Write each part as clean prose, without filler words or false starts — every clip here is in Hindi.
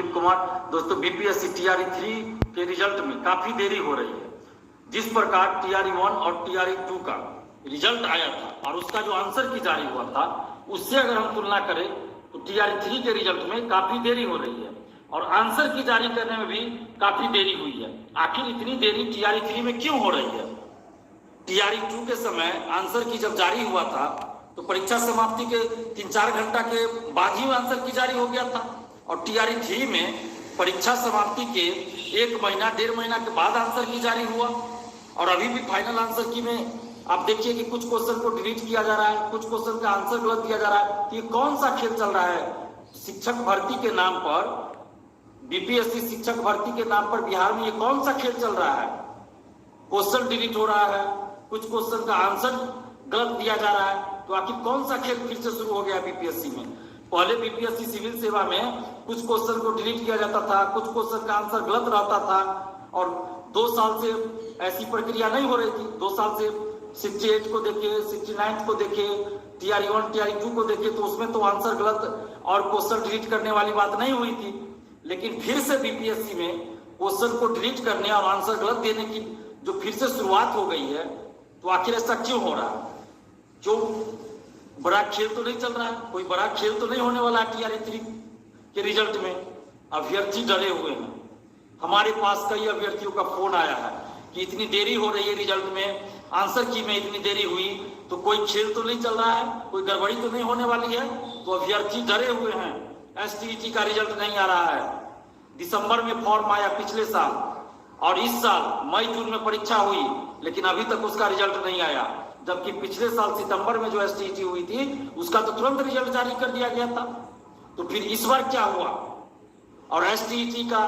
कुमार। दोस्तों, बीपीएससी टीआरई 3 के रिजल्ट में काफी देरी हो रही है। जिस प्रकार टीआरई 1 और टीआरई 2 का रिजल्ट आया था और उसका जो आंसर की जारी हुआ था, उससे अगर हम तुलना करें तो टीआरई 3 के रिजल्ट में काफी देरी हो रही है और आंसर की जारी करने में भी काफी देरी हुई है। आखिर इतनी देरी टीआरई 3 में क्यों हो रही है? टीआरई 2 के समय आंसर की जब जारी हुआ था तो परीक्षा समाप्ति के 3-4 घंटा के बाद ही आंसर की जारी हो गया था और टीआरई 3 में परीक्षा समाप्ति के 1 महीना 1.5 महीना के बाद आंसर की जारी हुआ और अभी भी फाइनल आंसर की में आप देखिए कि कुछ क्वेश्चन को डिलीट किया जा रहा है, कुछ क्वेश्चन का आंसर गलत दिया जा रहा है। ये कौन सा खेल चल रहा है? शिक्षक भर्ती के नाम पर, बीपीएससी शिक्षक भर्ती के नाम पर बिहार में ये कौन सा खेल चल रहा है? क्वेश्चन डिलीट हो रहा है, कुछ क्वेश्चन का आंसर गलत दिया जा रहा है, तो आखिर कौन सा खेल फिर से शुरू हो गया बीपीएससी में? पहले बीपीएससी सिविल सेवा में कुछ क्वेश्चन को डिलीट किया जाता था, कुछ क्वेश्चन का आंसर गलत रहता था और 2 साल से ऐसी प्रक्रिया नहीं हो रही थी। 2 साल से 68 को देखे, 69 को देखे, टीआरई 1 टीआरई 2 को देखे तो उसमें तो आंसर गलत और क्वेश्चन डिलीट करने वाली बात नहीं हुई थी। लेकिन फिर से बीपीएससी में क्वेश्चन को डिलीट करने और आंसर गलत देने की जो फिर से शुरुआत हो गई है, तो आखिर ऐसा क्यों हो रहा है? जो बड़ा खेल तो नहीं चल रहा है, कोई बड़ा खेल तो नहीं होने वाला है टीआरई 3 के रिजल्ट में। अभ्यर्थी डरे हुए हैं। हमारे पास कई अभ्यर्थियों का फोन आया है कि इतनी देरी हो रही है रिजल्ट में, आंसर की में इतनी देरी हुई तो कोई खेल तो नहीं चल रहा है, कोई गड़बड़ी तो नहीं होने वाली है? तो अभ्यर्थी डरे हुए हैं। एसटीईटी का रिजल्ट नहीं आ रहा है। दिसंबर में फॉर्म आया पिछले साल और इस साल मई जून में परीक्षा हुई, लेकिन अभी तक उसका रिजल्ट नहीं आया। जबकि पिछले साल सितंबर में जो एसटीईटी हुई थी उसका तो तुरंत रिजल्ट जारी कर दिया गया था। तो फिर इस बार क्या हुआ? और एसटीईटी का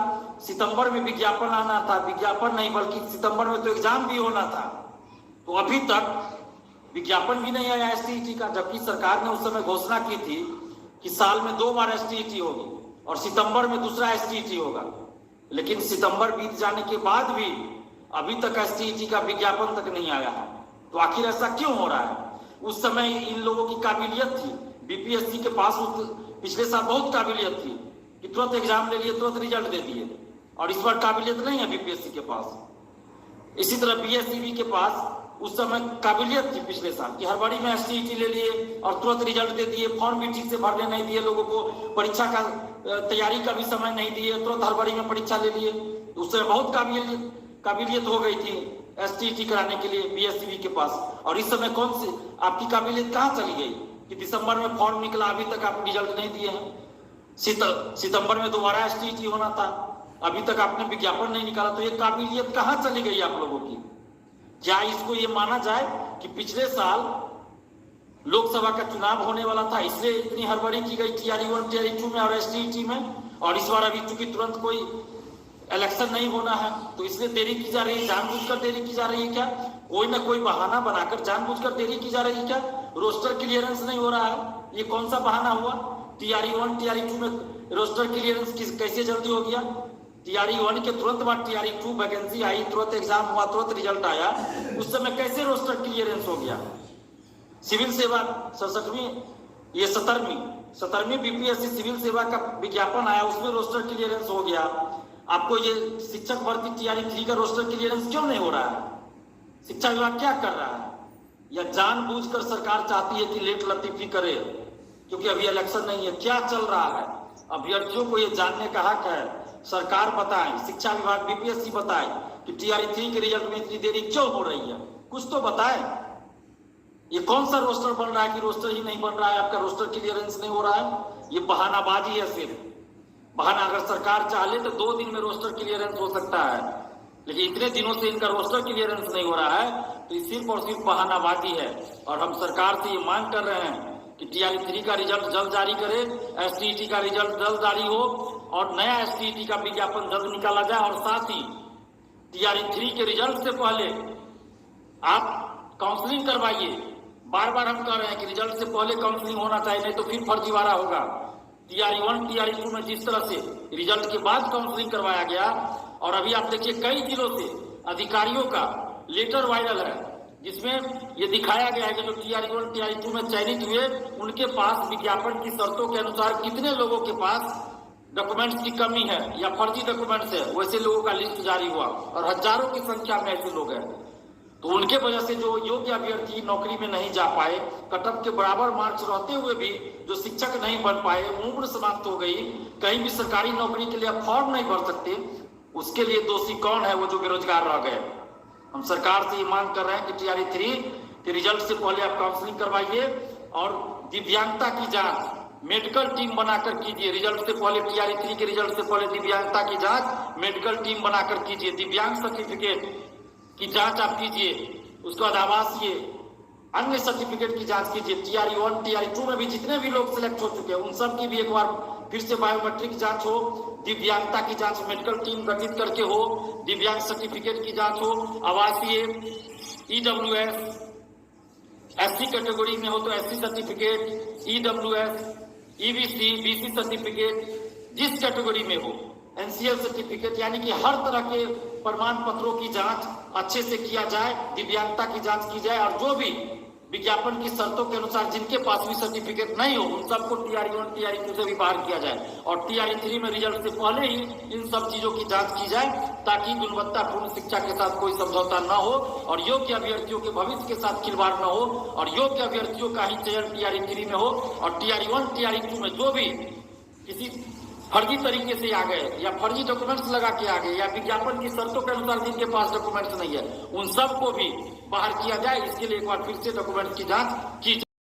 सितंबर में विज्ञापन आना था, विज्ञापन नहीं बल्कि सितंबर में तो एग्जाम भी होना था, तो अभी तक विज्ञापन भी नहीं आया एसटीईटी का। जबकि सरकार ने उस समय घोषणा की थी कि साल में 2 बार एसटीईटी होगी और सितंबर में दूसरा एसटीईटी होगा। लेकिन सितंबर बीत जाने के बाद भी अभी तक एसटीईटी का विज्ञापन तक नहीं आया है। तो आखिर ऐसा क्यों हो रहा है? उस समय इन लोगों की काबिलियत थी, बीपीएससी के पास पिछले साल बहुत काबिलियत थी कि तुरंत एग्जाम ले लिए, तुरंत रिजल्ट दे दिए, और इस बार काबिलियत नहीं है बीपीएससी के पास। इसी तरह बीएसईबी के पास उस समय काबिलियत थी पिछले साल कि हड़बड़ी में एसटीईटी ले लिए और तुरंत रिजल्ट दे दिए, फॉर्म भी ठीक से भरने नहीं दिए लोगों को, परीक्षा का तैयारी का भी समय नहीं दिए, तुरंत हड़बड़ी में परीक्षा ले लिए। उस समय बहुत काबिलियत हो गई थी एसटीईटी कराने के लिए बीएसईबी के पास। और इस समय कौन सी आपकी काबिलियत कहाँ चली गई कि दिसंबर में फॉर्म निकला, अभी तक आप रिजल्ट नहीं दिए हैं। सितंबर में दोबारा एसटीईटी होना था, अभी तक आपने विज्ञापन नहीं निकाला, तो ये काबिलियत कहाँ चली गई आप लोगों की? क्या इसको ये माना जाए कि पिछले साल लोकसभा का चुनाव होने वाला था इसलिए इतनी हड़बड़ी की गई टीआरई 1 टीआरई 2 में और एसटीईटी में, और इस बार अभी चूंकि तुरंत कोई इलेक्शन नहीं होना है तो इसलिए देरी की जा रही है? जानबूझकर देरी की जा रही है क्या? कोई ना कोई बहाना बनाकर जानबूझकर देरी की जा रही है क्या? रोस्टर क्लियरेंस नहीं हो रहा है, ये कौन सा बहाना हुआ? टीआरई 1 टीआरई 2 में रोस्टर क्लियरेंस कैसे जल्दी हो गया? टीआरई 1 के तुरंत बाद टीआरई 2 वैकेंसी आई, तुरंत एग्जाम हुआ, तुरंत रिजल्ट आया, उस समय कैसे रोस्टर क्लियरेंस हो गया? सिविल सेवा 67वीं ये 17वीं बीपीएससी सिविल सेवा का विज्ञापन आया, उसमें रोस्टर क्लियरेंस हो गया। आपको ये शिक्षक भर्ती टीआरई 3 का रोस्टर क्लियरेंस क्यों नहीं हो रहा है? शिक्षा विभाग क्या कर रहा है? या जानबूझकर सरकार चाहती है कि लेट लतीफी करे क्योंकि अभी इलेक्शन नहीं है? क्या चल रहा है? अभ्यर्थियों को ये जानने का हक है। सरकार बताए, शिक्षा विभाग बीपीएससी बताए कि टीआरई 3 के रिजल्ट में इतनी देरी क्यों हो रही है, कुछ तो बताए। ये कौन सा रोस्टर बन रहा है कि रोस्टर ही नहीं बन रहा है, आपका रोस्टर क्लियरेंस नहीं हो रहा है? ये बहानाबाजी है सिर्फ बहाना। अगर सरकार चाहे तो 2 दिन में रोस्टर क्लियरेंस हो सकता है, लेकिन इतने दिनों से इनका रोस्टर क्लियरेंस नहीं हो रहा है, तो ये सिर्फ और सिर्फ बहानाबाजी है। और हम सरकार से ये मांग कर रहे हैं कि टीआरई 3 का रिजल्ट जल्द जारी करे, एसटीईटी का रिजल्ट जल्द जारी हो और नया एसटीईटी का विज्ञापन जल्द निकाला जाए। और साथ ही टीआरई 3 के रिजल्ट से पहले आप काउंसलिंग करवाइए। बार बार हम कह रहे हैं कि रिजल्ट से पहले काउंसलिंग होना चाहिए, नहीं तो फिर फर्जीवाड़ा होगा। टीआरई 1 टीआरई 2 में जिस तरह से रिजल्ट के बाद काउंसलिंग करवाया गया, और अभी आप देखिए कई जिलों से अधिकारियों का लेटर वायरल है जिसमें ये दिखाया गया है कि जो टीआरई 1 टीआरई 2 में चयनित हुए उनके पास विज्ञापन की शर्तों के अनुसार कितने लोगों के पास डॉक्यूमेंट्स की कमी है या फर्जी डॉक्यूमेंट्स है, वैसे लोगों का लिस्ट जारी हुआ और हजारों की संख्या में ऐसे लोग हैं। तो उनके वजह से जो योग्य अभ्यर्थी नौकरी में नहीं जा पाए, कटअप के बराबर मार्क्स रहते हुए भी जो शिक्षक नहीं बन पाए, उम्र समाप्त हो गई, कहीं भी सरकारी नौकरी के लिए फॉर्म नहीं भर सकते, उसके लिए दोषी कौन है? वो जो बेरोजगार रह गए। हम सरकार से ये मांग कर रहे हैं कि टीआरई 3 के रिजल्ट से पहले आप काउंसलिंग करवाइए और दिव्यांगता की जांच मेडिकल टीम बनाकर कीजिए। रिजल्ट से पहले टीआरई 3 के रिजल्ट से पहले दिव्यांगता की जांच मेडिकल टीम बनाकर कीजिए। दिव्यांग सर्टिफिकेट की जांच आप कीजिए, उसके बाद आवासीय अन्य सर्टिफिकेट की जांच कीजिए। टीआरई 1 टीआरई 2 में भी जितने भी लोग सिलेक्ट हो चुके हैं उन सब की भी एक बार फिर से बायोमेट्रिक जांच हो, दिव्यांगता की जांच मेडिकल टीम गठित करके हो, दिव्यांग सर्टिफिकेट की जांच हो, आवासीय, ईडब्ल्यूएस, एससी कैटेगरी में हो तो SC certificate, EWS, EBC, BC certificate, जिस कैटेगरी में हो, एनसीएल सर्टिफिकेट, यानी कि हर तरह के प्रमाण पत्रों की जांच अच्छे से किया जाए, दिव्यांगता की जांच की जाए और जो भी विज्ञापन की शर्तों के अनुसार जिनके पास भी सर्टिफिकेट नहीं हो उन सबको टीआरई 1 टीआरई 2 से भी बाहर किया जाए और टीआरई 3 में रिजल्ट से पहले ही इन सब चीजों की जांच की जाए ताकि गुणवत्तापूर्ण शिक्षा के साथ कोई समझौता न हो और योग्य अभ्यर्थियों के भविष्य के साथ खिलवाड़ न हो और योग्य अभ्यर्थियों का ही चयन टीआरई 3 में हो और टीआरई 1 टीआरई 2 में जो भी किसी फर्जी तरीके से आ गए या फर्जी डॉक्यूमेंट्स लगा के आ गए या विज्ञापन की शर्तों के अनुसार जिनके पास डॉक्यूमेंट्स नहीं है उन सबको भी बाहर किया जाए। इसके लिए एक बार फिर से डॉक्यूमेंट्स की जांच की जाए।